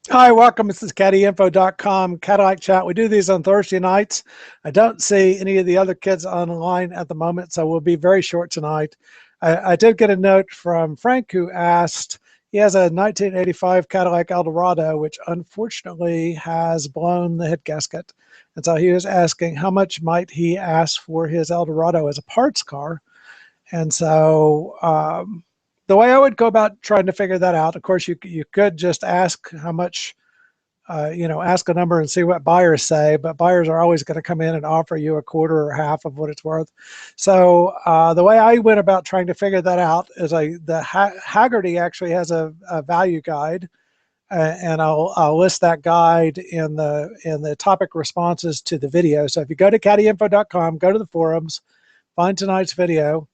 Hi, welcome. This is CaddyInfo.com, Cadillac Chat. We do these on Thursday nights. I don't see any of the other kids online at the moment, so we'll be very short tonight. I did get a note from Frank who asked, he has a 1985 Cadillac Eldorado, which unfortunately has blown the head gasket. And so he was asking how much might he ask for his Eldorado as a parts car. And so the way I would go about trying to figure that out, of course, you could just ask how much, ask a number and see what buyers say, but buyers are always going to come in and offer you a quarter or half of what it's worth. So the way I went about trying to figure that out is Haggerty actually has a value guide, and I'll list that guide in the topic responses to the video. So if you go to caddyinfo.com, go to the forums, find tonight's video,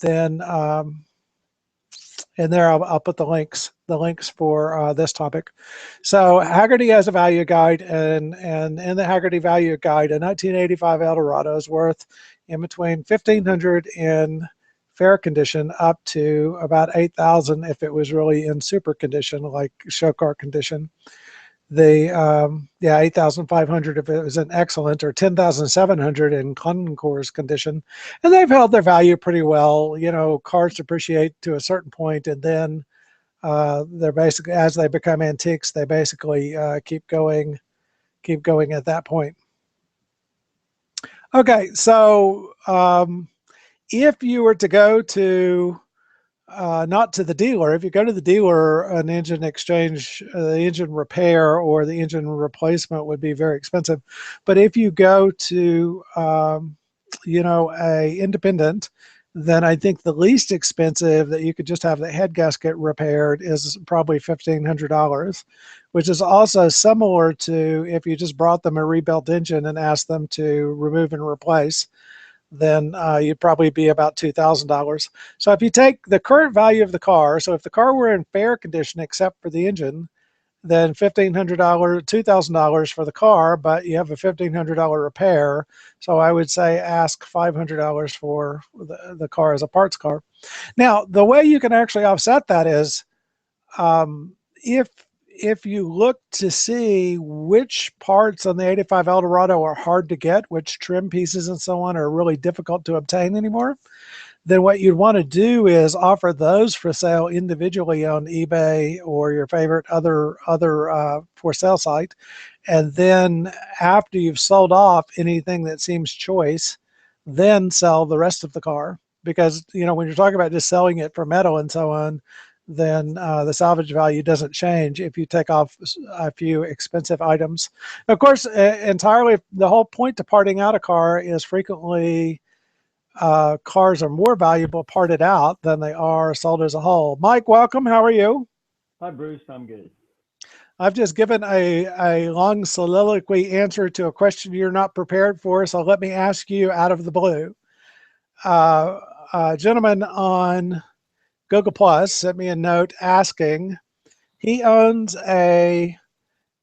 then and there I'll put the links for this topic. So Haggerty has a value guide, and in the Haggerty value guide, a 1985 Eldorado is worth in between 1,500 in fair condition up to about 8,000 if it was really in super condition, like show car condition. The 8,500 if it was in excellent, or 10,700 in concours condition, and they've held their value pretty well. You know, cars depreciate to a certain point, and then they're basically, as they become antiques, they basically keep going at that point. Okay, so if you were to go to not to the dealer. If you go to the dealer, an engine exchange, the engine repair or the engine replacement would be very expensive. But if you go to, a independent, then I think the least expensive that you could just have the head gasket repaired is probably $1,500, which is also similar to if you just brought them a rebuilt engine and asked them to remove and replace, then you'd probably be about $2,000. So if you take the current value of the car, so if the car were in fair condition except for the engine, then $1,500, $2,000 for the car, but you have a $1,500 repair. So I would say ask $500 for the car as a parts car. Now, the way you can actually offset that is if you look to see which parts on the 85 Eldorado are hard to get, which trim pieces and so on are really difficult to obtain anymore, then what you'd want to do is offer those for sale individually on eBay or your favorite other for sale site. And then after you've sold off anything that seems choice, then sell the rest of the car. Because, when you're talking about just selling it for metal and so on, then the salvage value doesn't change if you take off a few expensive items. Of course, entirely, the whole point to parting out a car is frequently cars are more valuable parted out than they are sold as a whole. Mike, welcome. How are you? Hi, Bruce. I'm good. I've just given a long soliloquy answer to a question you're not prepared for, so let me ask you out of the blue. A gentleman on Google Plus sent me a note asking, he owns a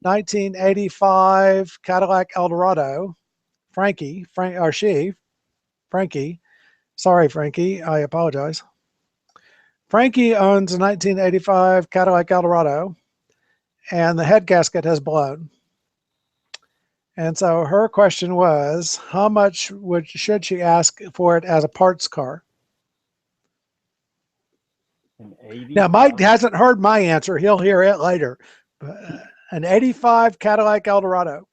1985 Cadillac Eldorado. Frankie, Frankie. Sorry, Frankie, I apologize. Frankie owns a 1985 Cadillac Eldorado, and the head gasket has blown. And so her question was, how much should she ask for it as a parts car? An Now, Mike 85. hasn't heard my answer. He'll hear it later. But, an 85 Cadillac Eldorado.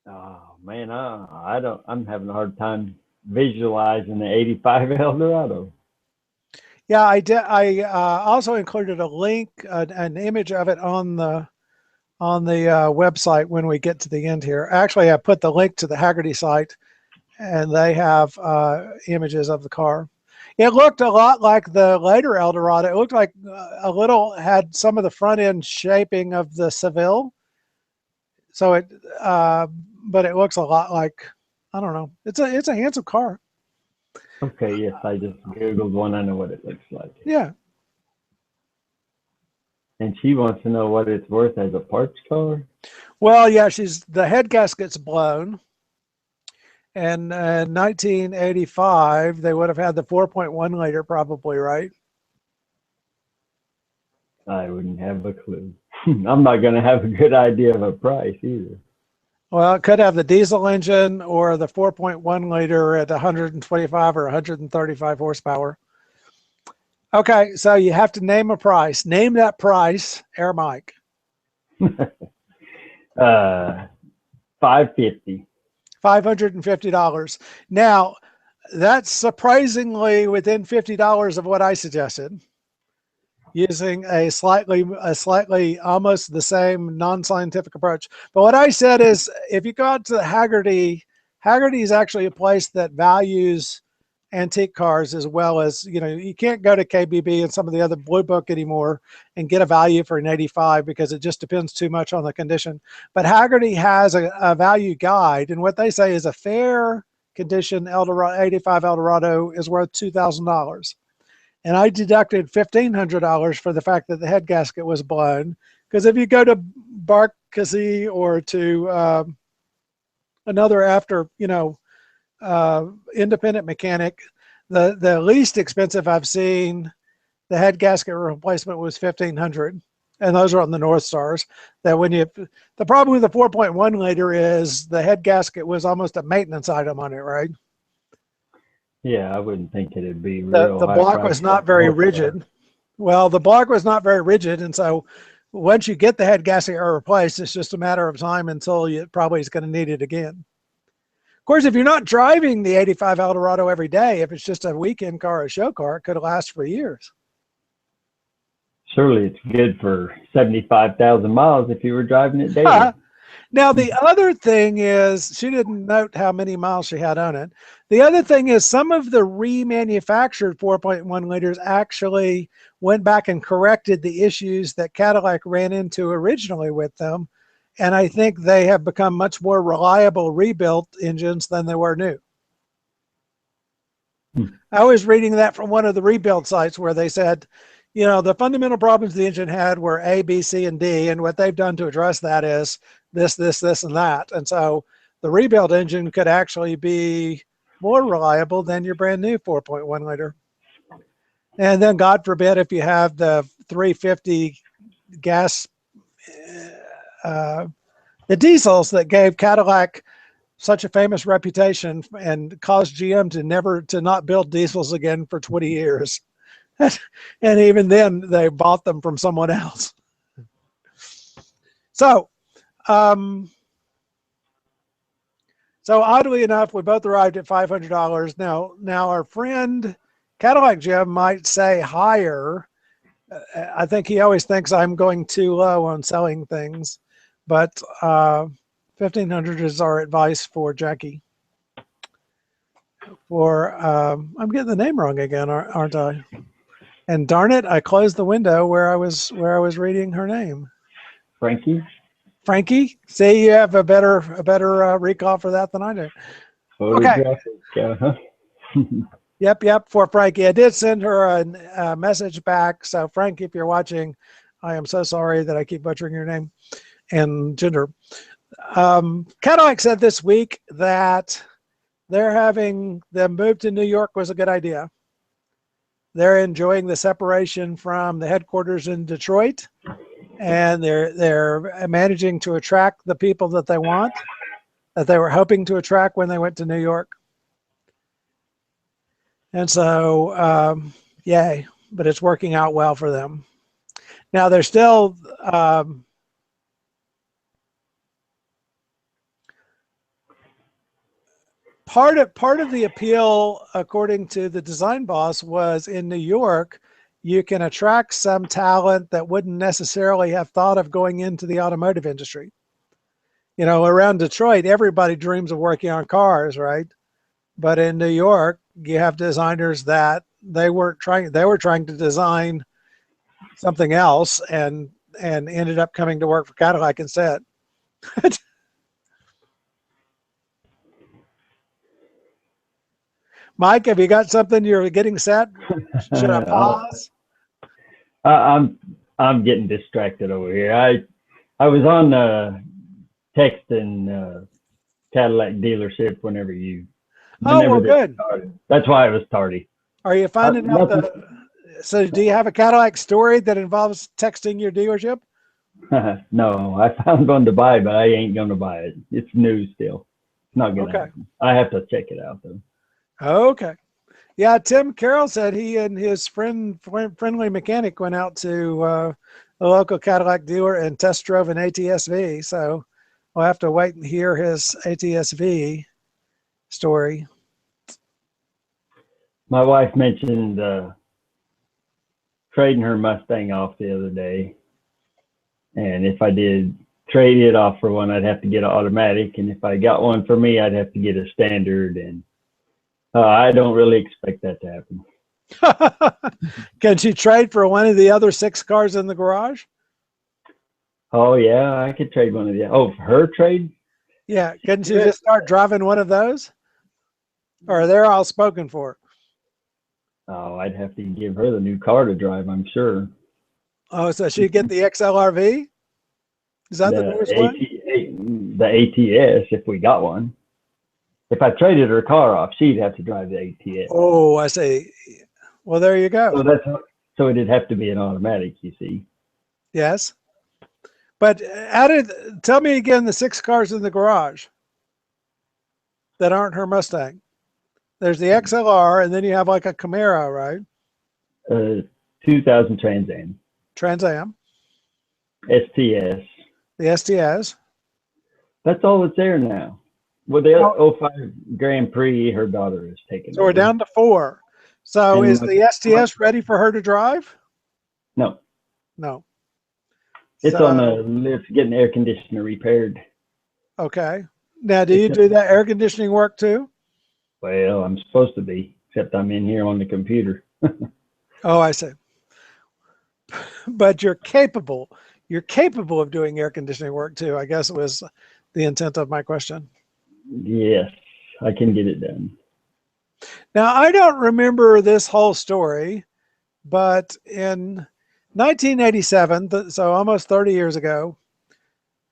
Oh man, I don't. I'm having a hard time visualizing the '85 Eldorado. Yeah, I did. I also included a link, an image of it on the website when we get to the end here. Actually, I put the link to the Haggerty site, and they have images of the car. It looked a lot like the later Eldorado. It looked like had some of the front end shaping of the Seville. So but it looks a lot like, I don't know. It's a handsome car. Okay, yes, I just googled one. I know what it looks like. Yeah. And she wants to know what it's worth as a parts car. Well, yeah, the head gasket's blown. And in 1985, they would have had the 4.1 liter probably, right? I wouldn't have a clue. I'm not going to have a good idea of a price either. Well, it could have the diesel engine or the 4.1 liter at 125 or 135 horsepower. Okay, so you have to name a price. Name that price, Air Mike. 550. $550. Now, that's surprisingly within $50 of what I suggested, using a slightly almost the same non-scientific approach. But what I said is, if you go out to Haggerty is actually a place that values antique cars as well as, you can't go to KBB and some of the other Blue Book anymore and get a value for an 85 because it just depends too much on the condition. But Haggerty has a value guide, and what they say is a fair condition 85 Eldorado is worth $2,000. And I deducted $1,500 for the fact that the head gasket was blown. Because if you go to Barkasey or to another independent mechanic, the least expensive I've seen, the head gasket replacement was $1,500, and those are on the North Stars. That the problem with the 4.1 liter is the head gasket was almost a maintenance item on it, right? Yeah, I wouldn't think it'd be real. The block was not very rigid. Well, the block was not very rigid, and so once you get the head gasket replaced, it's just a matter of time until you probably is going to need it again. Of course, if you're not driving the 85 Eldorado every day, if it's just a weekend car or a show car, it could last for years. Surely it's good for 75,000 miles if you were driving it daily. Now, the other thing is, she didn't note how many miles she had on it. The other thing is some of the remanufactured 4.1 liters actually went back and corrected the issues that Cadillac ran into originally with them. And I think they have become much more reliable rebuilt engines than they were new. I was reading that from one of the rebuild sites where they said, the fundamental problems the engine had were A, B, C, and D. And what they've done to address that is this, and that. And so the rebuild engine could actually be more reliable than your brand new 4.1 liter. And then God forbid, if you have the 350 gas, the diesels that gave Cadillac such a famous reputation and caused GM to not build diesels again for 20 years. And even then they bought them from someone else. So oddly enough, we both arrived at $500. Now our friend Cadillac Jim might say higher. I think he always thinks I'm going too low on selling things, but $1,500 is our advice for Jackie. I'm getting the name wrong again, aren't I? And darn it, I closed the window where I was reading her name. Frankie. See, you have a better recall for that than I do. Okay. Yep. For Frankie, I did send her a message back. So Frank, if you're watching, I am so sorry that I keep butchering your name and gender. Cadillac said this week that they're having them move to New York was a good idea. They're enjoying the separation from the headquarters in Detroit, and they're managing to attract the people that they want, that they were hoping to attract when they went to New York. And so, yay, but it's working out well for them. Now they're still part of the appeal, according to the design boss, was in New York, you can attract some talent that wouldn't necessarily have thought of going into the automotive industry. Around Detroit, everybody dreams of working on cars, right? But in New York, you have designers that they were trying to design something else and ended up coming to work for Cadillac instead. Mike, have you got something you're getting set? Should I pause? I'm getting distracted over here. I was on texting Cadillac dealership whenever well, good. Started. That's why it was tardy. Are you finding out So do you have a Cadillac story that involves texting your dealership? No, I found one to buy, but I ain't gonna buy it. It's new still. It's not gonna Okay. happen. I have to check it out though. Okay. Yeah, Tim Carroll said he and his friendly mechanic went out to a local Cadillac dealer and test drove an ATS-V. So we'll have to wait and hear his ATS-V story. My wife mentioned trading her Mustang off the other day, and if I did trade it off for one, I'd have to get an automatic, and if I got one for me, I'd have to get a standard, and I don't really expect that to happen. Can she trade for one of the other 6 cars in the garage? Oh yeah, I could trade one of the. Oh, for her trade? Yeah, couldn't she just start driving one of those? Or they're all spoken for? Oh, I'd have to give her the new car to drive, I'm sure. Oh, so she'd get the XLRV? Is that the newest one? The ATS, if we got one. If I traded her car off, she'd have to drive the ATS. Oh, I see. Well, there you go. So it'd have to be an automatic, you see. Yes. But tell me again the 6 cars in the garage that aren't her Mustang. There's the XLR, and then you have like a Camaro, right? 2000 Trans Am. Trans Am. STS. The STS. That's all that's there now. With the 05 Grand Prix, her daughter is taking So we're down to 4. So is the STS ready for her to drive? No. No. It's on the list getting air conditioner repaired. Okay. Now, do you do that air conditioning work too? Well, I'm supposed to be, except I'm in here on the computer. Oh, I see. But you're capable. You're capable of doing air conditioning work too. I guess was the intent of my question. Yes, I can get it done. Now, I don't remember this whole story, but in 1987, so almost 30 years ago,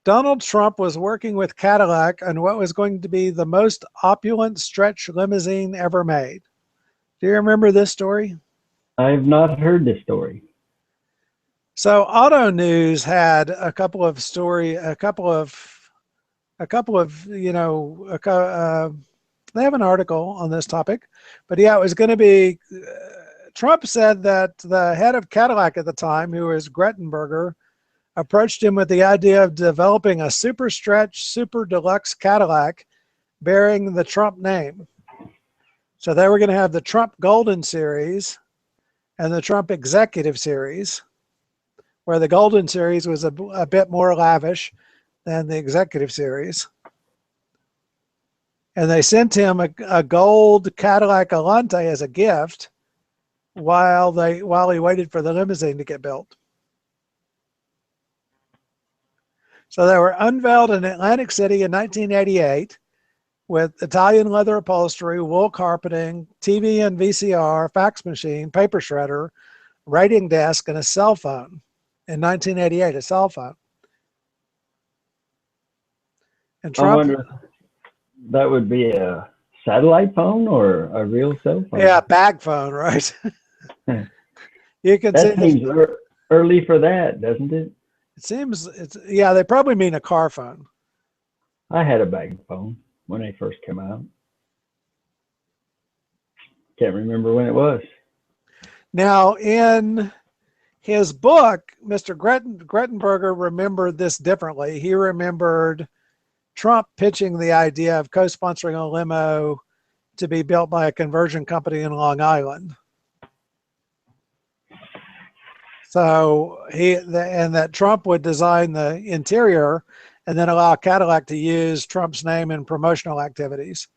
Donald Trump was working with Cadillac on what was going to be the most opulent stretch limousine ever made. Do you remember this story? I have not heard this story. So Auto News had a couple of, they have an article on this topic, but yeah, it was going to be, Trump said that the head of Cadillac at the time, who was Grettenberger, approached him with the idea of developing a super stretch, super deluxe Cadillac bearing the Trump name. So they were going to have the Trump Golden Series and the Trump Executive Series, where the Golden Series was a bit more lavish than the Executive Series. And they sent him a gold Cadillac Alante as a gift while he waited for the limousine to get built. So they were unveiled in Atlantic City in 1988 with Italian leather upholstery, wool carpeting, TV and VCR, fax machine, paper shredder, writing desk, and a cell phone. In 1988, a cell phone. And Trump, I wonder if that would be a satellite phone or a real cell phone. Yeah, bag phone, right? You can that see seems early for that, doesn't it? It seems yeah, they probably mean a car phone. I had a bag phone when they first came out. Can't remember when it was. Now, in his book, Mr. Grettenberger remembered this differently. He remembered Trump pitching the idea of co-sponsoring a limo to be built by a conversion company in Long Island. So that Trump would design the interior and then allow Cadillac to use Trump's name in promotional activities.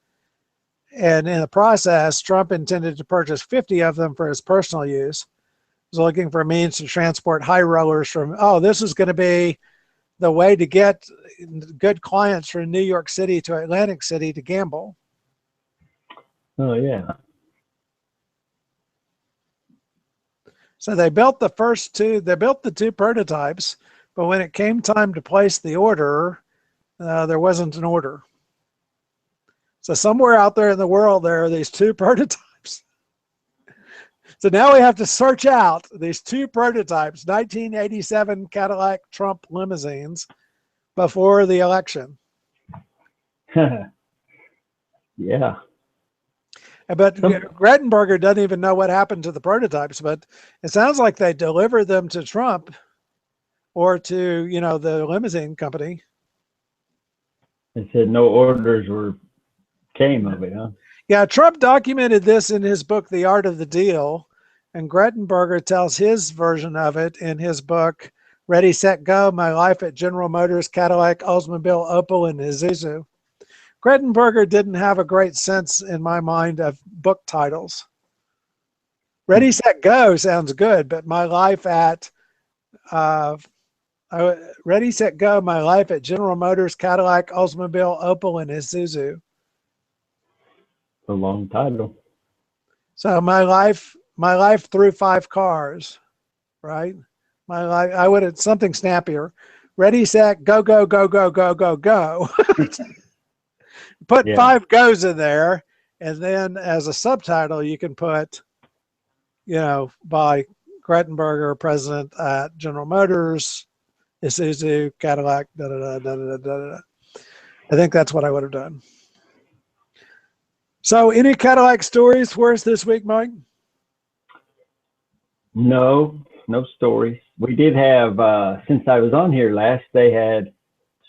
And in the process, Trump intended to purchase 50 of them for his personal use. He was looking for a means to transport high rollers from, this is going to be the way to get good clients from New York City to Atlantic City to gamble. Oh, yeah. So they built the the 2 prototypes, but when it came time to place the order, there wasn't an order. So somewhere out there in the world, there are these 2 prototypes. So now we have to search out these two prototypes, 1987 Cadillac Trump limousines before the election. Yeah. But Grettenberger doesn't even know what happened to the prototypes, but it sounds like they delivered them to Trump or to, you know, the limousine company. They said no orders came of it, huh? Yeah, Trump documented this in his book, The Art of the Deal, and Grettenberger tells his version of it in his book, Ready, Set, Go, My Life at General Motors, Cadillac, Oldsmobile, Opel, and Isuzu. Grettenberger didn't have a great sense, in my mind, of book titles. Ready, Set, Go sounds good, but My Life at Ready, Set, Go, My Life at General Motors, Cadillac, Oldsmobile, Opel, and Isuzu. A long title. So my life through 5 cars, right? My life, I would have something snappier. Ready, set, go, go, go, go, go, go, go. Put 5 goes in there, and then as a subtitle, you can put, you know, by Grettenberger, president at General Motors, Isuzu, Cadillac, da da da da da da da. I think that's what I would have done. So, any Cadillac stories for us this week, Mike? No stories. We did have, since I was on here last, they had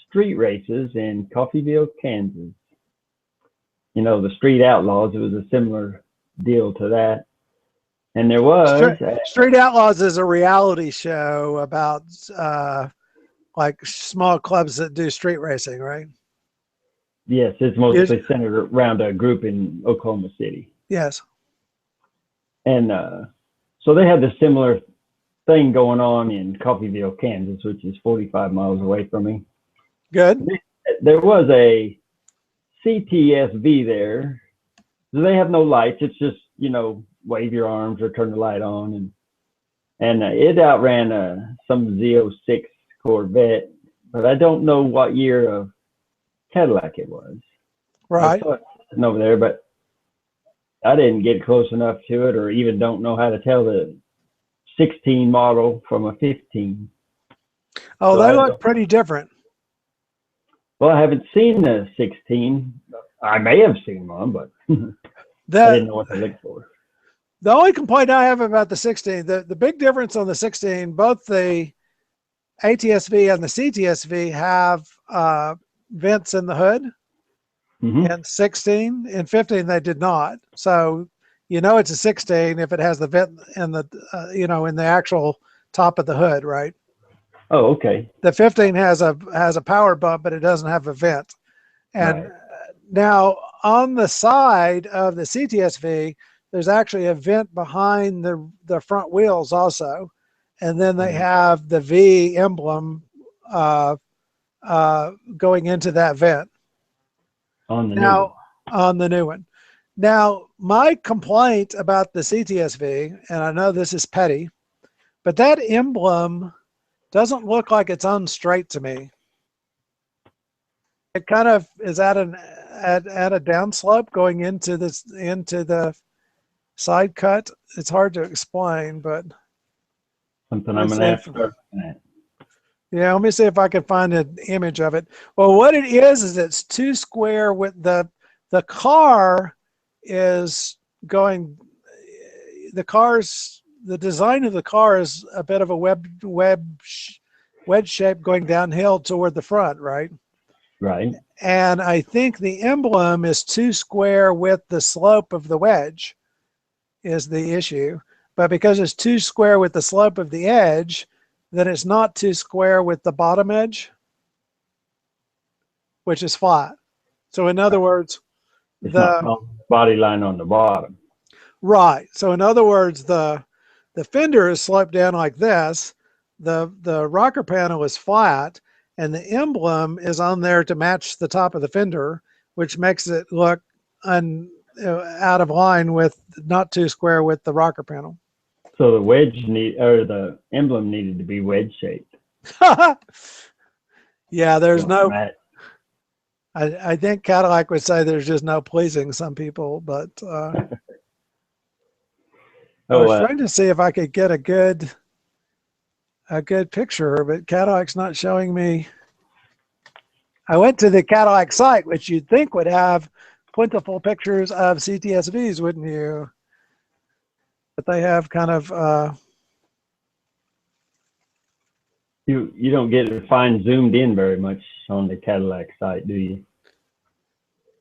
street races in Coffeyville, Kansas. You know, the Street Outlaws. It was a similar deal to that. And there was Street Outlaws is a reality show about like small clubs that do street racing, right? Yes, it's mostly centered around a group in Oklahoma City. Yes. And so they had the similar thing going on in Coffeyville, Kansas, which is 45 miles away from me. Good. There was a CTSV there. So they have no lights. It's just, you know, wave your arms or turn the light on. And it outran some Z06 Corvette, but I don't know what year of Cadillac it was. Right. I saw it sitting over there, but I didn't get close enough to it, or even don't know how to tell the 16 model from a 15. Oh, so they look pretty different. Well, I haven't seen the 16. I may have seen one, but I didn't know what to look for. The only complaint I have about the 16, the big difference on the 16, both the ATSV and the CTSV have vents in the hood. And 16 and 15 they did not. So you know it's a 16 if it has the vent in the you know, in the actual top of the hood, right? Oh, okay. The 15 has a power bump, but it doesn't have a vent. And right. Now on the side of the CTSV, there's actually a vent behind the front wheels also, and then they have the V emblem going into that vent. On the new one. Now, my complaint about the CTSV, and I know this is petty, but that emblem doesn't look like it's on straight to me. It kind of is at a downslope going into the side cut. It's hard to explain, but something I'm gonna have to start looking at. Yeah, let me see if I can find an image of it. Well, what it is it's too square with the car is going, the design of the car is a bit of a wedge shape going downhill toward the front, right? Right. And I think the emblem is too square with the slope of the wedge is the issue. But because it's too square with the slope of the edge, then it's not too square with the bottom edge, which is flat. So in other words, it's not body line on the bottom. Right. So in other words, the fender is sloped down like this. The rocker panel is flat, and the emblem is on there to match the top of the fender, which makes it look out of line with, not too square with the rocker panel. So the emblem needed to be wedge shaped. Yeah, there's no. I think Cadillac would say there's just no pleasing some people, but I Oh, was trying to see if I could get a good picture, but Cadillac's not showing me. I went to the Cadillac site, which you'd think would have plentiful pictures of CTSVs, wouldn't you? But they have kind of you don't get to find zoomed in very much on the Cadillac site, do you?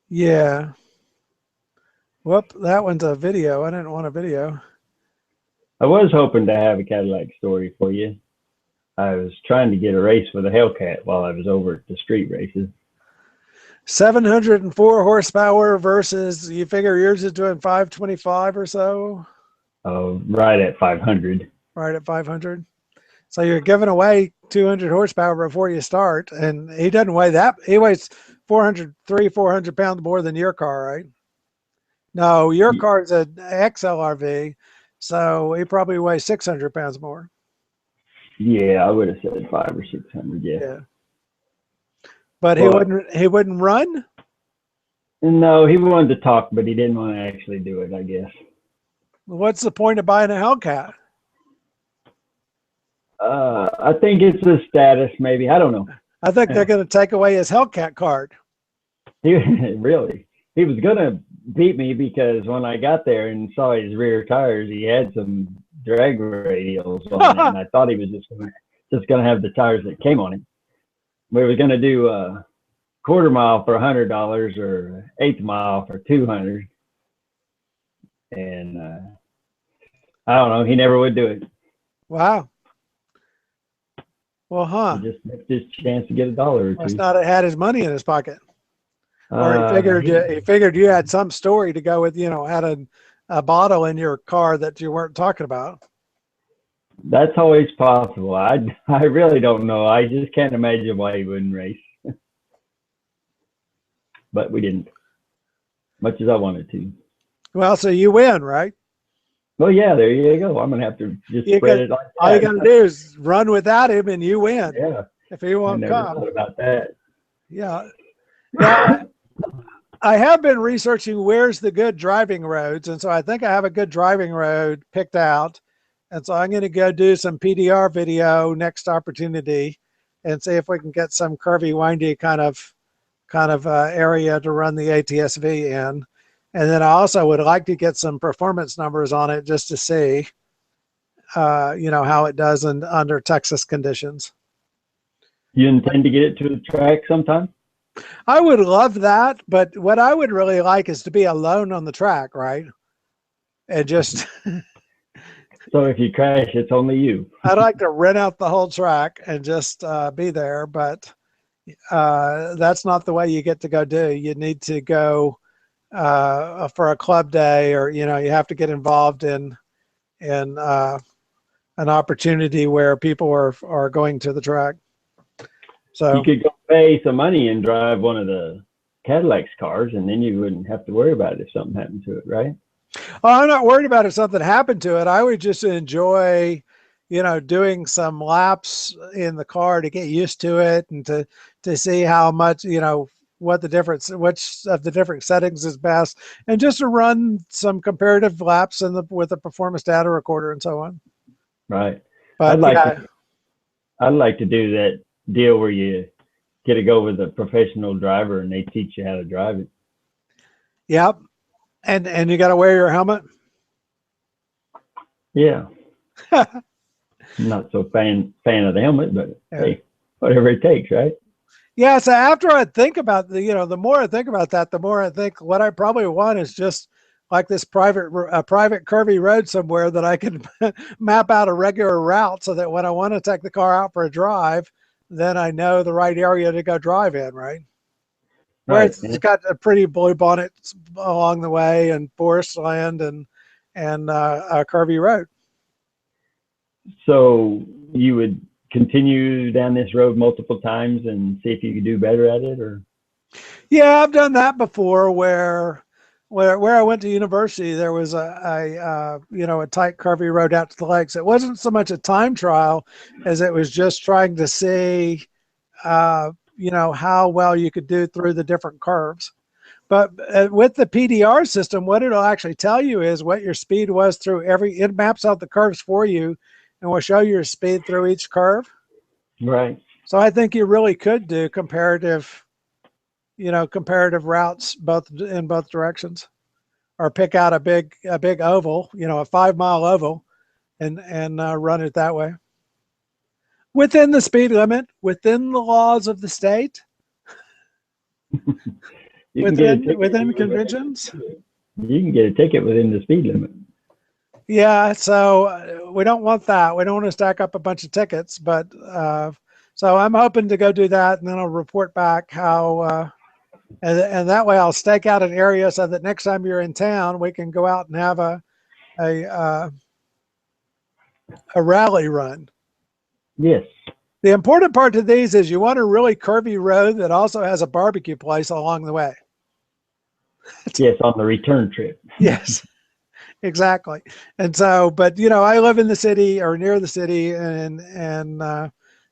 yeah. Whoop, that one's a video. I didn't want a video. I was hoping to have a Cadillac story for you. I was trying to get a race with a Hellcat while I was over at the street races. 704 horsepower versus, you figure yours is doing 525 or so? Right at 500. Right at 500. So you're giving away 200 horsepower before you start. And he doesn't weigh that. He weighs 400 pounds more than your car, right? No, your car's an XLRV. So he probably weighs 600 pounds more. Yeah, I would have said 500 or 600. Yeah. But he wouldn't run? No, he wanted to talk, but he didn't want to actually do it, I guess. What's the point of buying a Hellcat? I think it's a status, maybe. I don't know. I think they're going to take away his Hellcat card. He was going to beat me because when I got there and saw his rear tires, he had some drag radials on it, and I thought he was just going to have the tires that came on it. We were going to do a quarter mile for $100 or eighth mile for $200, and I don't know. He never would do it. Wow. Well, He just missed his chance to get $1 or two. Must not have had his money in his pocket, or he figured you had some story to go with. Had a bottle in your car that you weren't talking about. That's always possible. I really don't know. I just can't imagine why he wouldn't race. But we didn't, much as I wanted to. Well, so you win, right? Well, yeah, there you go. I'm going to have to just spread it like that. All you got to do is run without him and you win. Yeah. If he won't come. I never thought about that. Yeah. Now, I have been researching where's the good driving roads. And so I think I have a good driving road picked out. And so I'm going to go do some PDR video next opportunity and see if we can get some curvy, windy kind of area to run the ATSV in. And then I also would like to get some performance numbers on it just to see, how it does under Texas conditions. You intend to get it to the track sometime? I would love that, but what I would really like is to be alone on the track, right? And just... So if you crash, it's only you. I'd like to rent out the whole track and just be there, but that's not the way you get to go do. You need to go for a club day, or you have to get involved in an opportunity where people are going to the track. So you could go pay some money and drive one of the Cadillac's cars, and then you wouldn't have to worry about it if something happened to it, right? Oh, I'm not worried about if something happened to it. I would just enjoy, doing some laps in the car to get used to it and to see how much, which of the different settings is best, and just to run some comparative laps with the performance data recorder and so on. Right. But I'd like to do that deal where you get to go with a professional driver and they teach you how to drive it. Yep. And you got to wear your helmet. Yeah. I'm not so fan of the helmet, but hey, whatever it takes, right? Yeah. So after I think about the more I think about that, the more I think what I probably want is just like this private curvy road somewhere that I can map out a regular route so that when I want to take the car out for a drive, then I know the right area to go drive in, right? Where it's got a pretty blue bonnet along the way and forest land and a curvy road. So you would continue down this road multiple times and see if you could do better at it, or? Yeah, I've done that before. Where I went to university, there was a tight curvy road out to the lakes. It wasn't so much a time trial as it was just trying to see, how well you could do through the different curves. But with the PDR system, what it'll actually tell you is what your speed was through it maps out the curves for you and will show your speed through each curve. Right. So I think you really could do comparative routes in both directions, or pick out a big oval, a 5-mile oval, and run it that way within the speed limit, within the laws of the state, within conventions. You can get a ticket within the speed limit. Yeah, so we don't want that. We don't want to stack up a bunch of tickets, but so I'm hoping to go do that, and then I'll report back how. And that way I'll stake out an area so that next time you're in town, we can go out and have a rally run. Yes. The important part to these is you want a really curvy road that also has a barbecue place along the way. Yes, on the return trip. Yes, exactly. And so, but I live in the city or near the city, and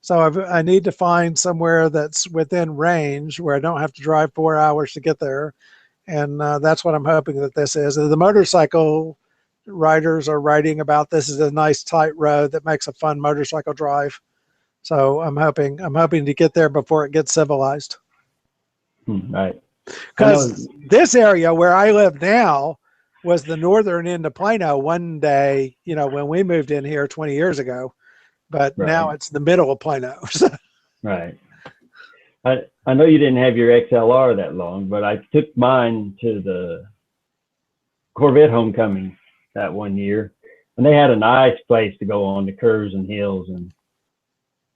so I need to find somewhere that's within range where I don't have to drive 4 hours to get there. And that's what I'm hoping that this is. The motorcycle riders are writing about this as a nice tight road that makes a fun motorcycle drive. So I'm hoping to get there before it gets civilized. Right. Because this area where I live now was the northern end of Plano one day, when we moved in here 20 years ago. But now it's the middle of Plano. Right. I know you didn't have your XLR that long, but I took mine to the Corvette homecoming that one year, and they had a nice place to go on the curves and hills, and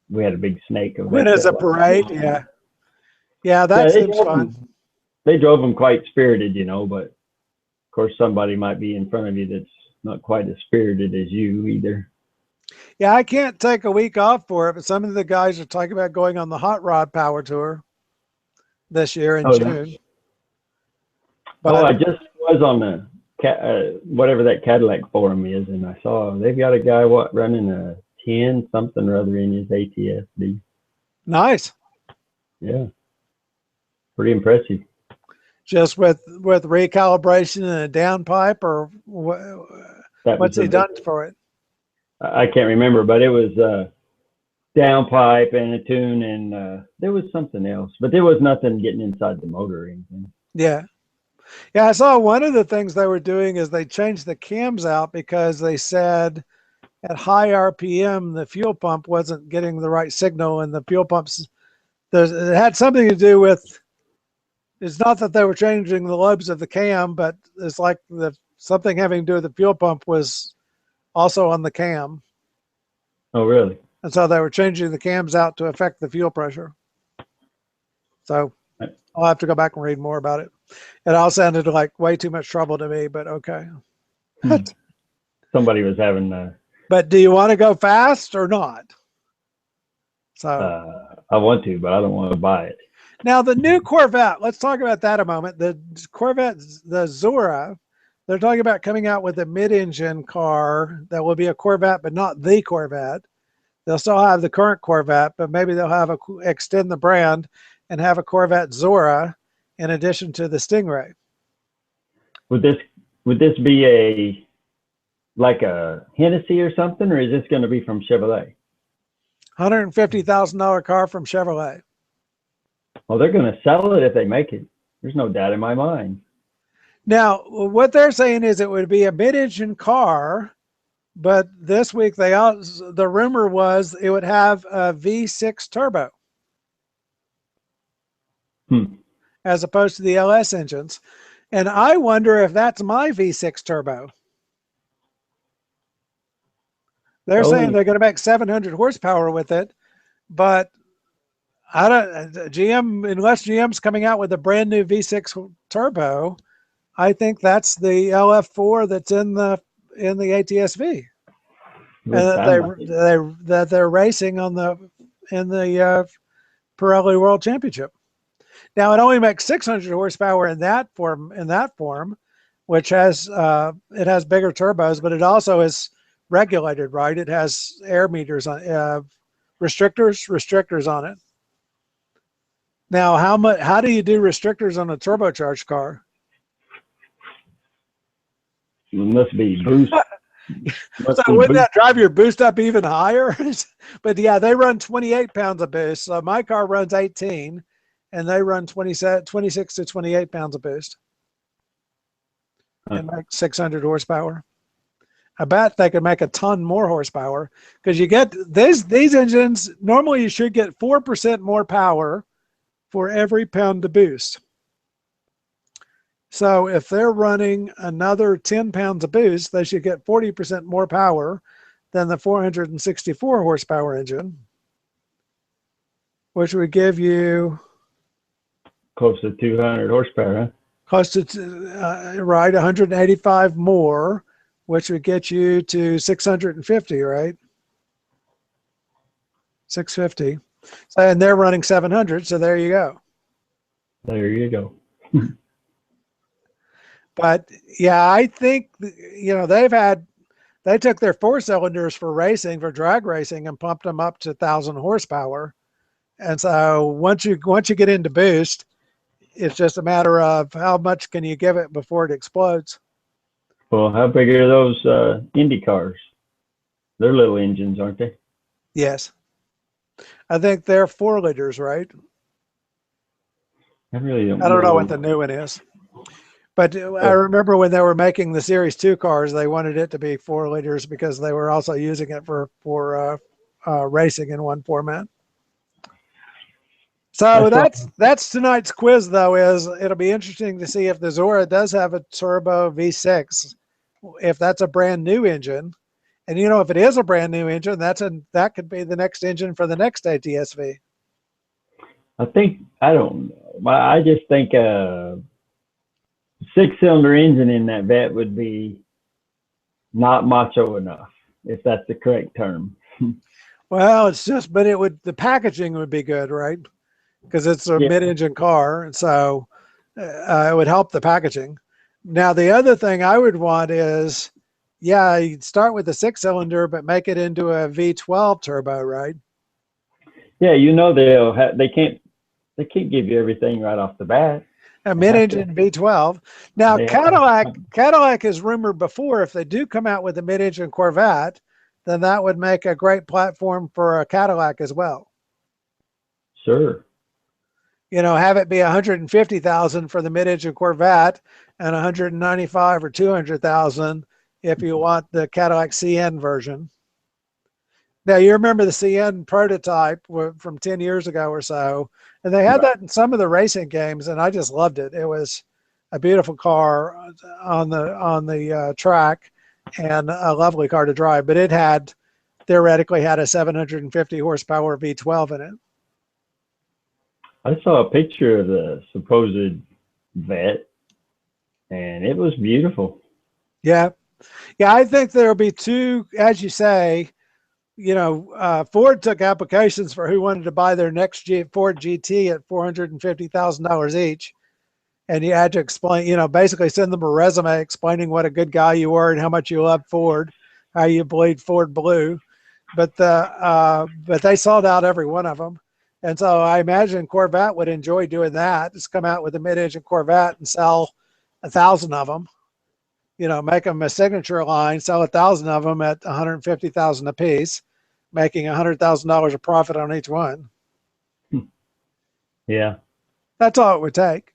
we had a big snake. When it's a parade, yeah. Yeah, that seems fun. They drove them quite spirited, but of course somebody might be in front of you that's not quite as spirited as you either. Yeah, I can't take a week off for it, but some of the guys are talking about going on the Hot Rod Power Tour this year in June. Yeah. But I just was on the whatever that Cadillac forum is, and I saw they've got a guy running a 10 something or other in his ATSD. Nice. Yeah, pretty impressive. Just with recalibration and a downpipe, or what's he done for it? I can't remember, but it was downpipe and a tune, and there was something else, but there was nothing getting inside the motor or anything. Yeah. Yeah, I saw one of the things they were doing is they changed the cams out because they said at high RPM, the fuel pump wasn't getting the right signal, and the fuel pumps, it had something to do with, it's not that they were changing the lobes of the cam, but it's like something having to do with the fuel pump was also on the cam. Oh, really? And so they were changing the cams out to affect the fuel pressure. So I'll have to go back and read more about it. It all sounded like way too much trouble to me, but okay. Somebody was having. But do you want to go fast or not? So I want to, but I don't want to buy it. Now the new Corvette. Let's talk about that a moment. The Corvette, the Zora. They're talking about coming out with a mid-engine car that will be a Corvette, but not the Corvette. They'll still have the current Corvette, but maybe they'll extend the brand and have a Corvette Zora in addition to the Stingray. Would this be like a Hennessy or something, or is this going to be from Chevrolet? $150,000 car from Chevrolet. Well, they're going to sell it if they make it. There's no doubt in my mind. Now, what they're saying is it would be a mid-engine car, but this week the rumor was it would have a V6 turbo as opposed to the LS engines. And I wonder if that's my V6 turbo. They're saying they're going to make 700 horsepower with it, but unless GM's coming out with a brand new V6 turbo, I think that's the LF4 that's in the ATSV, and that they're racing in the Pirelli World Championship. Now it only makes 600 horsepower in that form, which has bigger turbos, but it also is regulated, right? It has air meters on restrictors on it. Now, how do you do restrictors on a turbocharged car? It must be boost. So wouldn't that drive your boost up even higher? But yeah, they run 28 pounds of boost. So my car runs 18, and they run 26 to 28 pounds of boost, and make 600 horsepower. I bet they could make a ton more horsepower, because you get these engines. Normally, you should get 4% more power for every pound of boost. So if they're running another 10 pounds of boost, they should get 40% more power than the 464 horsepower engine, which would give you close to 200 horsepower, huh? close to right 185 more, which would get you to 650, right? 650. So, and they're running 700, so there you go. There you go. But yeah, I think, you know, they took their 4-cylinders for racing, for drag racing, and pumped them up to 1,000 horsepower. And so once you get into boost, it's just a matter of how much can you give it before it explodes. Well, how big are those Indy cars? They're little engines, aren't they? Yes. I think they're 4 liters, right? I really don't I don't know what know. the new one is. But I remember when they were making the Series 2 cars, they wanted it to be 4 liters because they were also using it for racing in one format. So that's tonight's quiz, though. It'll be interesting to see if the Zora does have a turbo V6, if that's a brand new engine, and you know, if it is a brand new engine, that could be the next engine for the next ATSV. I don't know. I just think a 6-cylinder engine in that vet would be not macho enough, if that's the correct term. Well, it's just, but the packaging would be good, right? Because it's a mid-engine car, and so it would help the packaging. Now, the other thing I would want is, yeah, you'd start with the 6-cylinder, but make it into a V12 turbo, right? Yeah, you know they can't give you everything right off the bat. A mid-engine V12. Now, Cadillac is rumored before, if they do come out with a mid-engine Corvette, then that would make a great platform for a Cadillac as well. Sure. You know, have it be 150,000 for the mid-engine Corvette and 195 or 200,000 if you want the Cadillac CN version. Now, you remember the CN prototype from 10 years ago or so, and they had that in some of the racing games, and I just loved it. It was a beautiful car on the track and a lovely car to drive, but it theoretically had a 750 horsepower V12 in it. I saw a picture of the supposed vet, and it was beautiful. Yeah. Yeah, I think there'll be two, as you say, you know, Ford took applications for who wanted to buy their next Ford GT at $450,000 each. And you had to explain, you know, basically send them a resume explaining what a good guy you were and how much you loved Ford, how you bleed Ford blue. But they sold out every one of them. And so I imagine Corvette would enjoy doing that. Just come out with a mid-engine Corvette and sell 1,000 of them. You know, make them a signature line, sell 1,000 of them at 150,000 a piece, making $100,000 of profit on each one. Yeah, that's all it would take.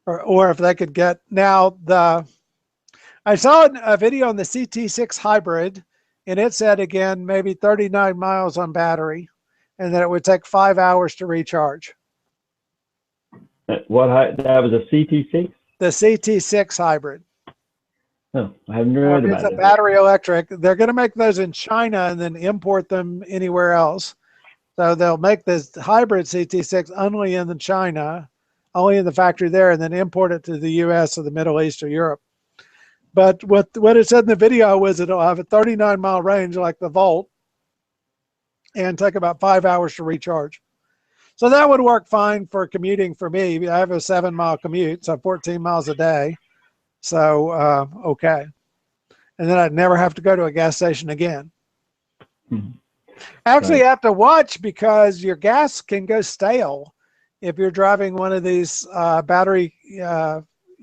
Or if they could get I saw a video on the CT6 hybrid, and it said again maybe 39 miles on battery, and that it would take 5 hours to recharge. That was a CT6? The CT6 hybrid. Oh, I haven't heard about it. It's a battery electric. They're going to make those in China and then import them anywhere else. So they'll make this hybrid CT6 only in China, only in the factory there, and then import it to the US or the Middle East or Europe. But what it said in the video was it'll have a 39-mile range like the Volt and take about 5 hours to recharge. So that would work fine for commuting for me. I have a 7-mile commute, so 14 miles a day. So, okay. And then I'd never have to go to a gas station again. Mm-hmm. Actually, you Right. have to watch because your gas can go stale if you're driving one of these battery,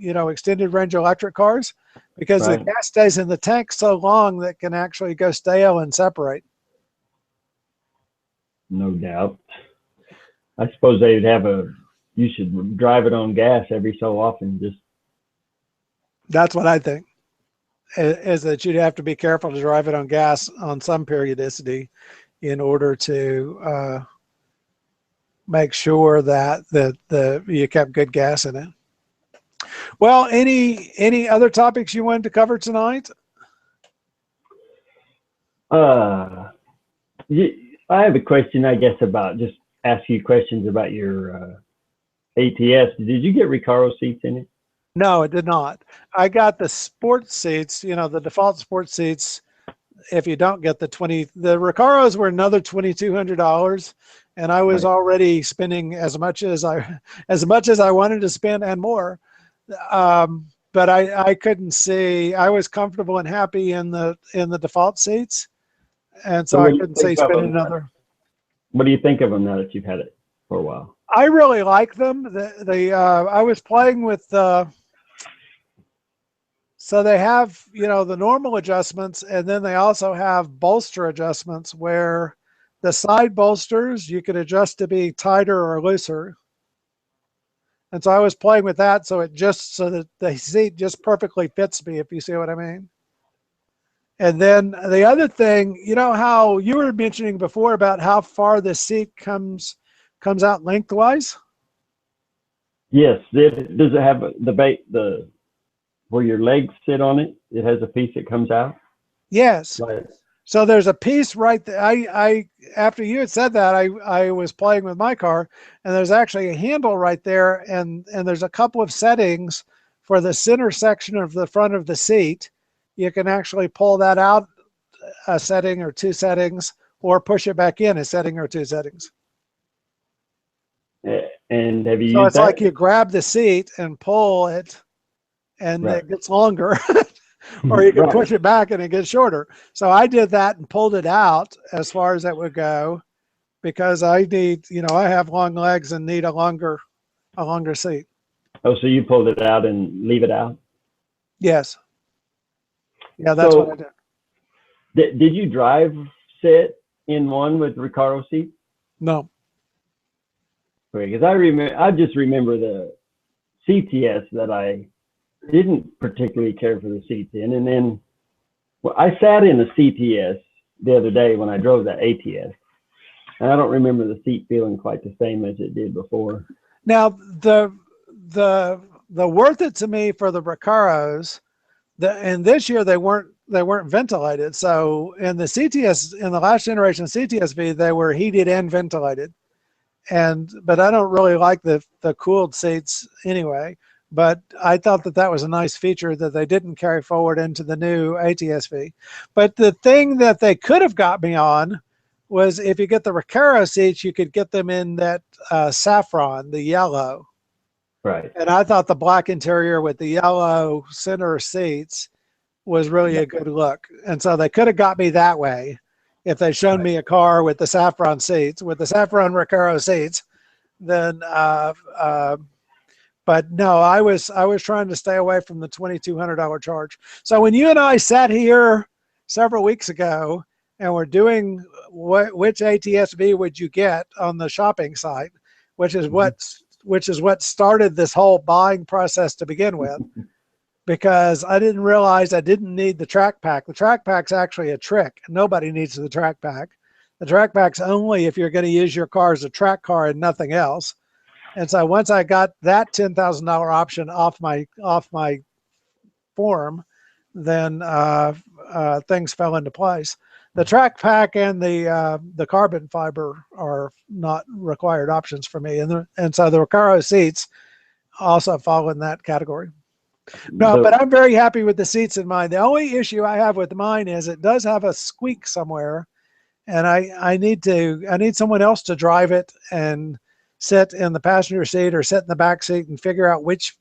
extended range electric cars, because the Right. gas stays in the tank so long that it can actually go stale and separate. No doubt. I suppose they'd have you should drive it on gas every so often. Just That's what I think. Is that you'd have to be careful to drive it on gas on some periodicity in order to make sure that you kept good gas in it. Well, any other topics you wanted to cover tonight? uh, I have a question, I guess, about just ask you questions about your ATS. Did you get Recaro seats in it? No, it did not. I got the sports seats, the default sports seats. If you don't get the Recaros were another $2,200, and I was Right. already spending as much as I wanted to spend and more. But I couldn't see. I was comfortable and happy in the default seats, and So so I what do you couldn't see think of spending them? another. What do you think of them now that you've had it for a while? I really like them. I was playing with so they have, the normal adjustments, and then they also have bolster adjustments where the side bolsters you could adjust to be tighter or looser. And so I was playing with that, so that the seat just perfectly fits me, if you see what I mean. And then the other thing, how you were mentioning before about how far the seat comes out lengthwise? Yes. Does it have the where your legs sit on it? It has a piece that comes out. Yes. Right. So there's a piece right there. I after you had said that, I was playing with my car, and there's actually a handle right there, and there's a couple of settings for the center section of the front of the seat. You can actually pull that out a setting or two settings, or push it back in a setting or two settings. And have you So used it's like that? you grab the seat and pull it, and Right. it gets longer. Or you can Right. push it back and it gets shorter. So I did that and pulled it out as far as it would go, because I need, I have long legs and need a longer seat. Oh, so you pulled it out and leave it out? Yes. Yeah, that's what I So did. did you drive sit in one with Recaro seat? No. Because I just remember the CTS that I didn't particularly care for the seats in, and then I sat in the CTS the other day when I drove that ATS, and I don't remember the seat feeling quite the same as it did before. Now the worth it to me for the Recaros, and this year they weren't ventilated. So in the CTS, in the last generation CTSV, they were heated and ventilated. But I don't really like the cooled seats anyway. But I thought that was a nice feature that they didn't carry forward into the new ATSV. But the thing that they could have got me on was, if you get the Recaro seats, you could get them in that saffron, the yellow. Right. And I thought the black interior with the yellow center seats was really Yeah. a good look. And so they could have got me that way if they shown Right. me a car with the saffron seats, with the saffron Recaro seats. Then but no, I was trying to stay away from the $2,200 charge. So when you and I sat here several weeks ago and we're doing which ATSV would you get on the shopping site, which is Mhm. what started this whole buying process to begin with, because I didn't realize I didn't need the track pack. The track pack's actually a trick. Nobody needs the track pack. The track pack's only if you're going to use your car as a track car and nothing else. And so once I got that $10,000 option off my form, then things fell into place. The track pack and the carbon fiber are not required options for me, and so the Recaro seats also fall in that category. No, but The I'm very happy with the seats in mine. The only issue I have with mine is it does have a squeak somewhere, and I need someone else to drive it and sit in the passenger seat or sit in the back seat and figure out which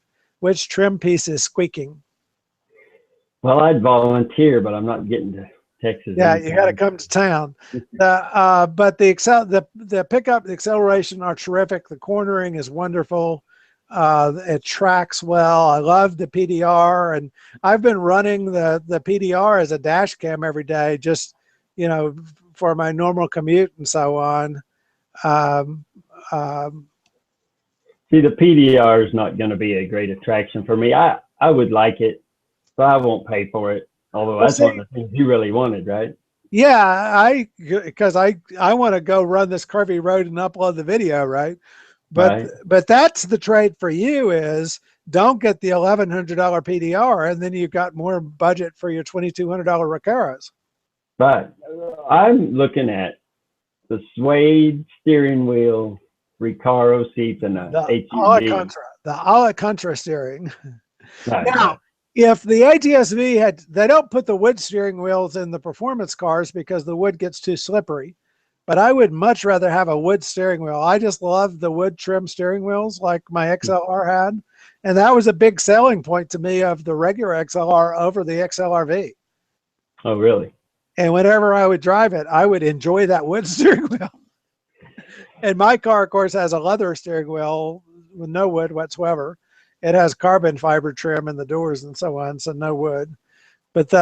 trim piece is squeaking. Well, I'd volunteer, but I'm not getting to Texas. Yeah, you got to anytime. come to town. But the pickup, the acceleration are terrific. The cornering is wonderful. It tracks well. I love the PDR, and I've been running the PDR as a dash cam every day, just for my normal commute and so on. Um, um, See, the PDR is not going to be a great attraction for me. I would like it, but I won't pay for it. Although well, that's one see, of the things you really wanted, right? yeah, because I want to go run this curvy road and upload the video, right? But Right. but that's the trade for you is don't get the $1,100 PDR, and then you've got more budget for your $2,200 Recaros. But I'm looking at the suede steering wheel, Recaro seats, and the The HUD. Alcantara steering. Right, Now, right, if the ATS-V they don't put the wood steering wheels in the performance cars because the wood gets too slippery. But I would much rather have a wood steering wheel. I just love the wood trim steering wheels like my XLR had. And that was a big selling point to me of the regular XLR over the XLR-V. Oh, really? And whenever I would drive it, I would enjoy that wood steering wheel. And my car, of course, has a leather steering wheel with no wood whatsoever. It has carbon fiber trim in the doors and so on, so no wood. But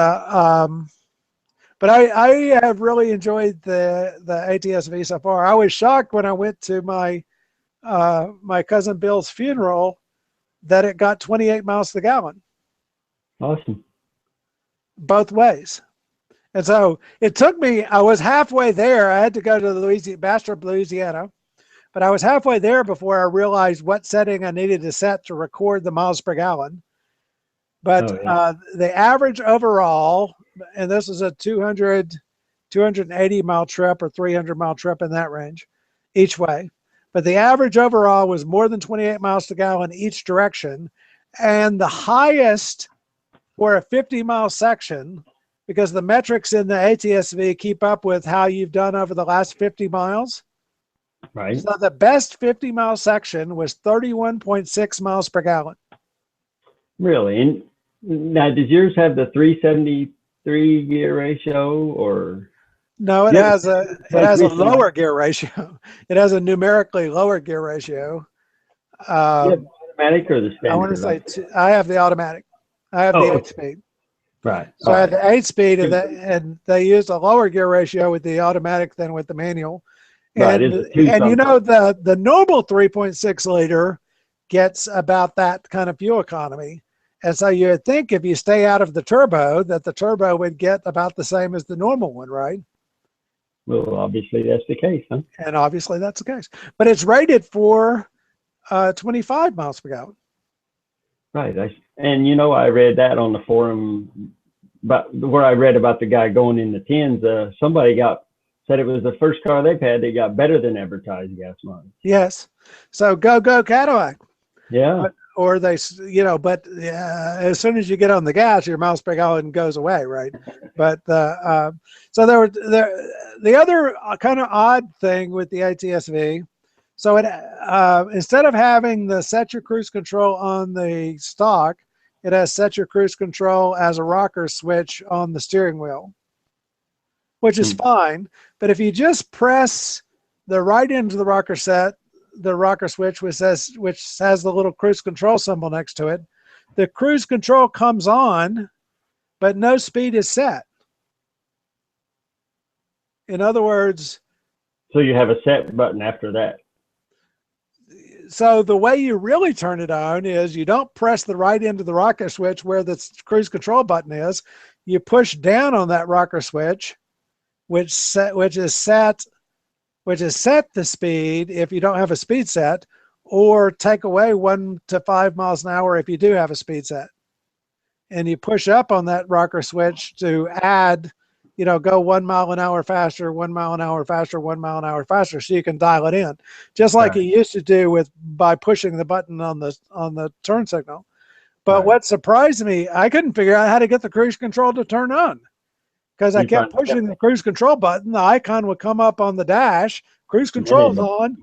I have really enjoyed the ATS-V so far. I was shocked when I went to my my cousin Bill's funeral that it got 28 miles to the gallon Awesome. both ways. And so it took me, I was halfway there. I had to go to Bastrop, Louisiana, but I was halfway there before I realized what setting I needed to set to record the miles per gallon. But Oh, yeah. the average overall, and this is a 280 mile trip or 300-mile trip in that range each way. But the average overall was more than 28 miles to the gallon each direction. And the highest for a 50-mile section, because the metrics in the ATS-V keep up with how you've done over the last 50 miles. Right. So the best 50-mile section was 31.6 miles per gallon. Really? And now, did yours have the 373 gear ratio or? No, it Yeah. has a lower gear ratio. It has a numerically lower gear ratio. Yeah, automatic or the I want to standard? say I have the automatic. I have the Oh, 8-speed. right. So All I have right. the 8-speed, and they used a lower gear ratio with the automatic than with the manual. Right. And It's a two and something. the normal 3.6 liter gets about that kind of fuel economy. And so you would think if you stay out of the turbo, that the turbo would get about the same as the normal one, right? Well, obviously that's the case, huh? And obviously that's the case. But it's rated for 25 miles per gallon. Right. And I read that on the forum, but where I read about the guy going in the tens. Somebody said it was the first car they've had. They got better than advertised gas mileage. Yes. So go Cadillac. Yeah. Or they, but as soon as you get on the gas, your miles per gallon goes away, right? But so the other kind of odd thing with the ATS-V. So it instead of having the set your cruise control on the stock, it has set your cruise control as a rocker switch on the steering wheel, which is fine. But if you just press the right end of the rocker switch, which has the little cruise control symbol next to it, the cruise control comes on, but no speed is set. In other words, So you have a set button after that. so the way you really turn it on is you don't press the right end of the rocker switch where the cruise control button is. You push down on that rocker switch, which is set the speed if you don't have a speed set, or take away 1 to 5 miles an hour if you do have a speed set. And you push up on that rocker switch to add, go 1 mile an hour faster, 1 mile an hour faster, 1 mile an hour faster, so you can dial it in, just like you used to do by pushing the button on the turn signal. But what surprised me, I couldn't figure out how to get the cruise control to turn on, because I kept pushing the cruise control button. The icon would come up on the dash, cruise control's on,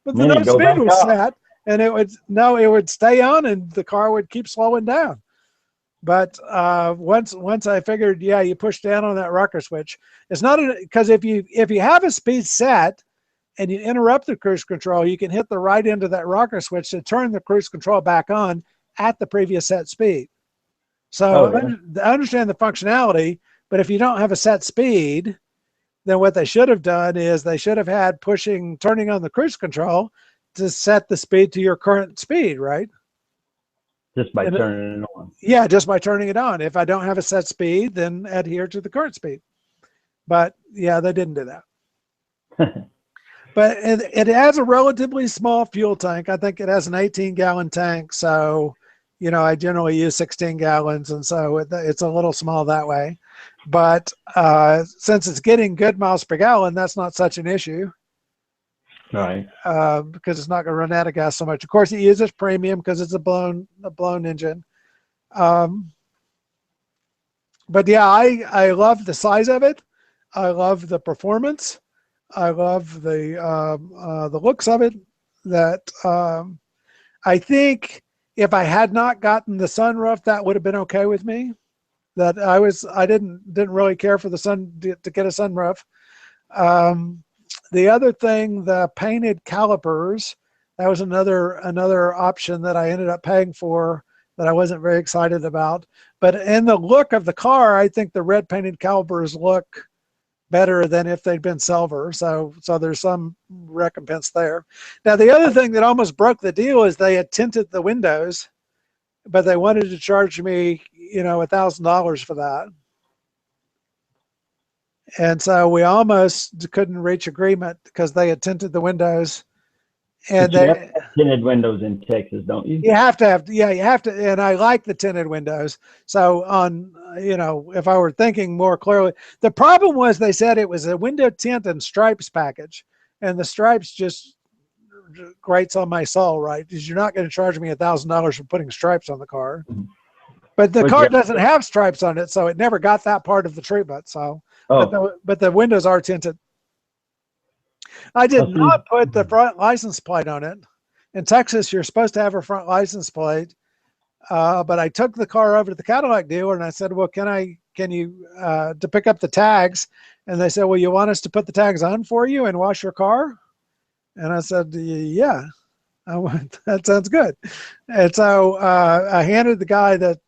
but the no speed was set, and it would stay on, and the car would keep slowing down. But once I figured, yeah, you push down on that rocker switch. It's not because if you have a speed set and you interrupt the cruise control, you can hit the right end of that rocker switch to turn the cruise control back on at the previous set speed. So Oh, really? I understand the functionality, but if you don't have a set speed, then what they should have done is they should have had turning on the cruise control to set the speed to your current speed, right? Just by And turning it on. yeah, just by turning it on. If I don't have a set speed, then adhere to the current speed. But yeah, they didn't do that. But it has a relatively small fuel tank. I think it has an 18-gallon tank. So, I generally use 16 gallons. And so it's a little small that way. But since it's getting good miles per gallon, that's not such an issue. Right. Because it's not going to run out of gas so much. Of course, it uses premium because it's a blown engine. But yeah, I love the size of it. I love the performance. I love the looks of it. That I think if I had not gotten the sunroof, that would have been okay with me. That I didn't really care for the to get a sunroof. The other thing, the painted calipers, that was another option that I ended up paying for that I wasn't very excited about. But in the look of the car, I think the red painted calipers look better than if they'd been silver. So there's some recompense there. Now, the other thing that almost broke the deal is they had tinted the windows, but they wanted to charge me, $1,000 for that. And so we almost couldn't reach agreement because they had tinted the windows. And But you have to have tinted windows in Texas, don't you? you have to have, yeah, you have to. And I like the tinted windows. So if I were thinking more clearly, the problem was they said it was a window tint and stripes package. And the stripes just grates on my soul, right? Because you're not going to charge me $1,000 for putting stripes on the car. But the car doesn't have stripes on it, so it never got that part of the treatment. So, but the windows are tinted. I did not put the front license plate on it. In Texas, you're supposed to have a front license plate, but I took the car over to the Cadillac dealer and I said, "Well, can you to pick up the tags?" And they said, "Well, you want us to put the tags on for you and wash your car?" And I said, "Yeah." I went, that sounds good. And so I handed the guy the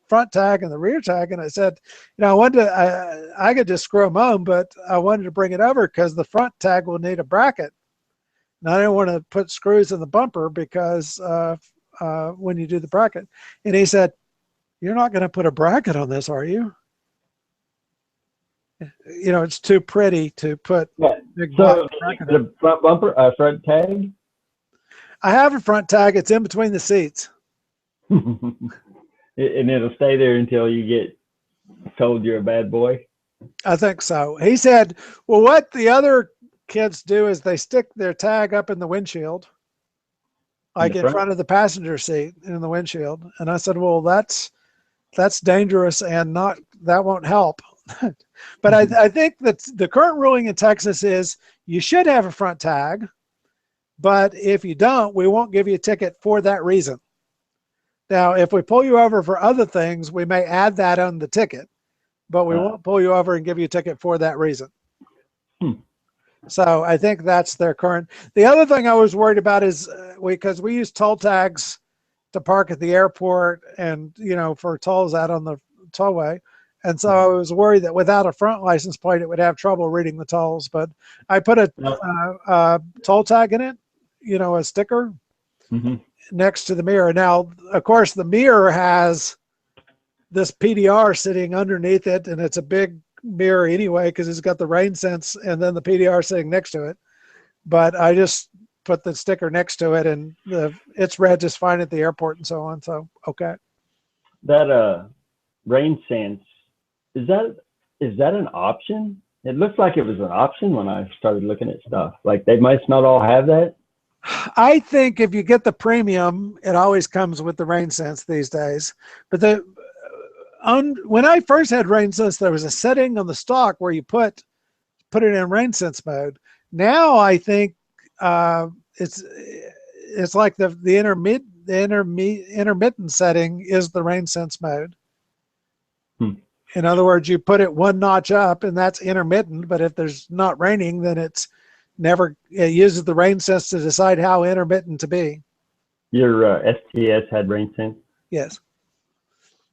front tag and the rear tag, and I said, I could just screw them on, but I wanted to bring it over because the front tag will need a bracket. And I didn't want to put screws in the bumper because when you do the bracket. And he said, "You're not going to put a bracket on this, are you? It's too pretty to put big black bracket on." The front bumper, front tag? I have a front tag. It's in between the seats. And it'll stay there until you get told you're a bad boy? I think so. He said, "Well, what the other kids do is they stick their tag up in the windshield, like in front of the passenger seat in the windshield." And I said, "Well, that's dangerous and that won't help." But I think that the current ruling in Texas is you should have a front tag, but if you don't, we won't give you a ticket for that reason. Now, if we pull you over for other things, we may add that on the ticket, but we won't pull you over and give you a ticket for that reason. So I think that's their current. The other thing I was worried about is because we use toll tags to park at the airport and, for tolls out on the tollway. And so I was worried that without a front license plate, it would have trouble reading the tolls. But I put a toll tag in it, a sticker next to the mirror. Now, of course, the mirror has this PDR sitting underneath it, and it's a big mirror anyway because it's got the rain sense and then the PDR sitting next to it. But I just put the sticker next to it, and it's read just fine at the airport and so on. So, okay. That rain sense, is that an option? It looks like it was an option when I started looking at stuff. Like they might not all have that. I think if you get the premium, it always comes with the rain sense these days. But when I first had rain sense, there was a setting on the stock where you put it in rain sense mode. Now I think it's like the intermittent setting is the rain sense mode. In other words, you put it one notch up, and that's intermittent. But if there's not raining, then it uses the rain sense to decide how intermittent to be. Your STS had rain sense? Yes.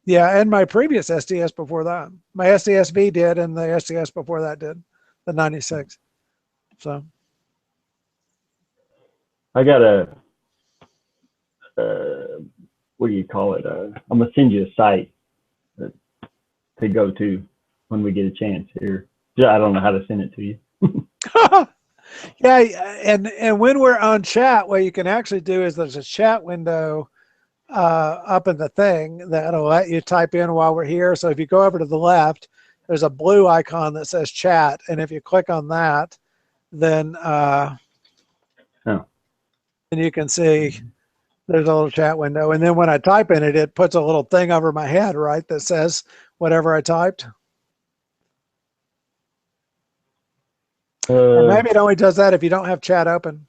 Yeah, and my previous STS before that. My STS-V did, and the STS before that did, the 96. So. I got what do you call it? I'm going to send you a site to go to when we get a chance here. I don't know how to send it to you. Yeah, and when we're on chat, what you can actually do is there's a chat window up in the thing that'll let you type in while we're here. So if you go over to the left, there's a blue icon that says chat, and if you click on that, then and you can see there's a little chat window, and then when I type in it, it puts a little thing over my head, right, that says whatever I typed. Or maybe it only does that if you don't have chat open.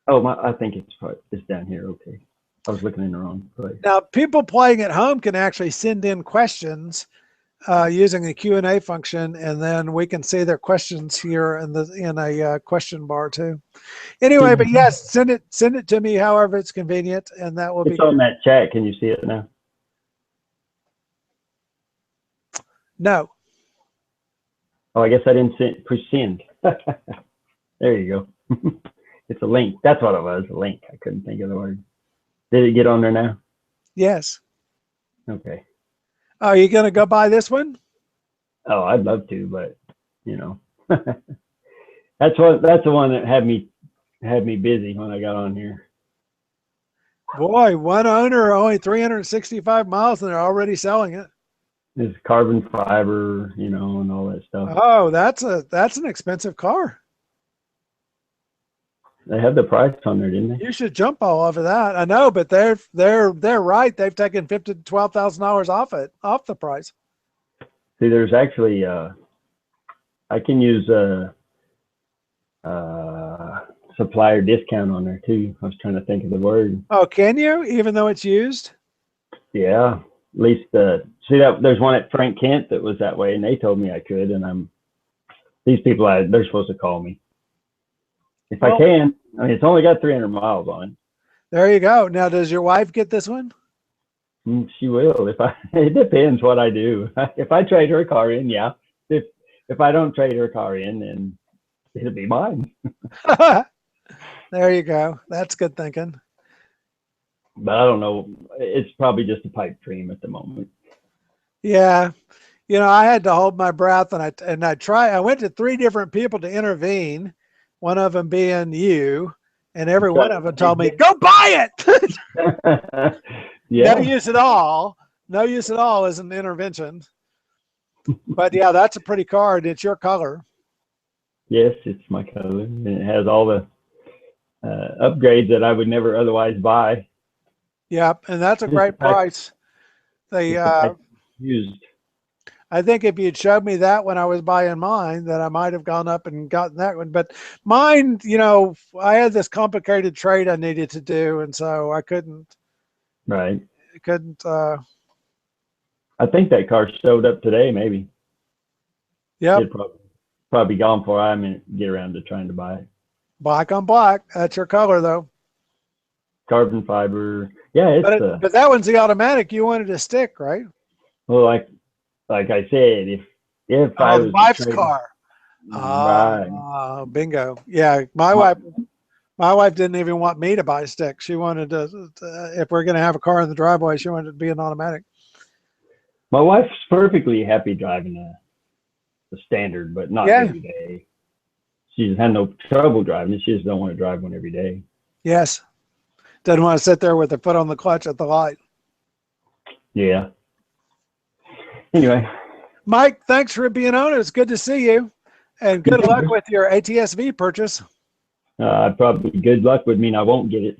Oh, I think it's down here. Okay, I was looking in the wrong place. Now, people playing at home can actually send in questions using the Q&A function, and then we can see their questions here in a question bar too. Anyway, but yes, send it to me however it's convenient, and that will be. It's on that chat. Can you see it now? No. Oh, I guess I didn't push send. There you go. It's a link. That's what it was, a link. I couldn't think of the word. Did it get on there now? Yes. Okay. Are you going to go buy this one? Oh, I'd love to, but you know, that's the one that had me busy when I got on here. Boy, one owner, only 365 miles, and they're already selling it. It's carbon fiber, you know, and all that stuff. Oh, that's an expensive car. They had the price on there, didn't they? You should jump all over that. I know, but they're right. They've taken $50,000 to $12,000 off the price. See, there's actually I can use supplier discount on there too. I was trying to think of the word. Oh, can you? Even though it's used? Yeah, at least see that there's one at Frank Kent that was that way, and they told me I could, and these people they're supposed to call me if I can. I mean, it's only got 300 miles on it. There you go. Now, does your wife get this one? She will. It depends what I do. If I trade her car in, yeah. If I don't trade her car in, then it'll be mine. There you go. That's good thinking. But I don't know. It's probably just a pipe dream at the moment. Yeah. You know, I had to hold my breath, and I went to 3 different people to intervene, one of them being you, and every one of them told me, go buy it. Yeah. No use at all. No use at all as an intervention. But yeah, that's a pretty car, and it's your color. Yes, it's my color, and it has all the upgrades that I would never otherwise buy. Yep, and that's a great price. They used. I think if you'd showed me that when I was buying mine, that I might have gone up and gotten that one. But mine, you know, I had this complicated trade I needed to do, and so I couldn't. Right. Couldn't. I think that car showed up today, maybe. Yeah. Probably gone before I get around to trying to buy it. Black on black. That's your color, though. Carbon fiber. Yeah, it's. But that one's the automatic. You wanted to stick, right? Well, like I said, if I was wife's car. Right. Bingo. Yeah, my wife didn't even want me to buy a stick. She wanted to, if we're going to have a car in the driveway, she wanted it to be an automatic. My wife's perfectly happy driving the standard, but not every day. She's had no trouble driving it. She just don't want to drive one every day. Yes. Doesn't want to sit there with her foot on the clutch at the light. Yeah. Anyway. Mike, thanks for being on. It's good to see you. And good luck with your ATS-V purchase. Probably good luck would mean I won't get it.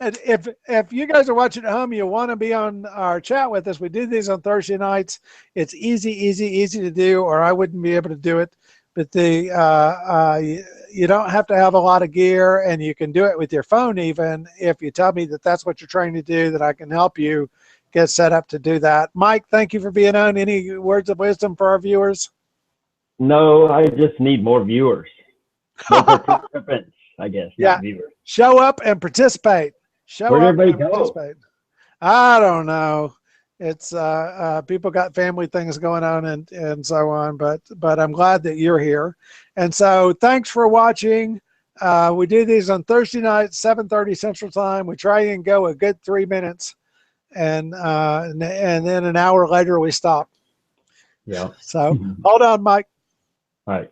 And if you guys are watching at home, you want to be on our chat with us. We do these on Thursday nights. It's easy to do, or I wouldn't be able to do it. But you don't have to have a lot of gear, and you can do it with your phone even. If you tell me that that's what you're trying to do, that I can help you get set up to do that. Mike, thank you for being on. Any words of wisdom for our viewers? No, I just need more viewers, more participants, I guess, Yeah. not viewers. Show up and participate. Show Where'd up everybody and go? participate. I don't know. It's people got family things going on and so on, but I'm glad that you're here. And so thanks for watching. We do these on Thursday night, 7:30 Central Time. We try and go a good 3 minutes, and then an hour later we stop. Yeah. So hold on, Mike. All right.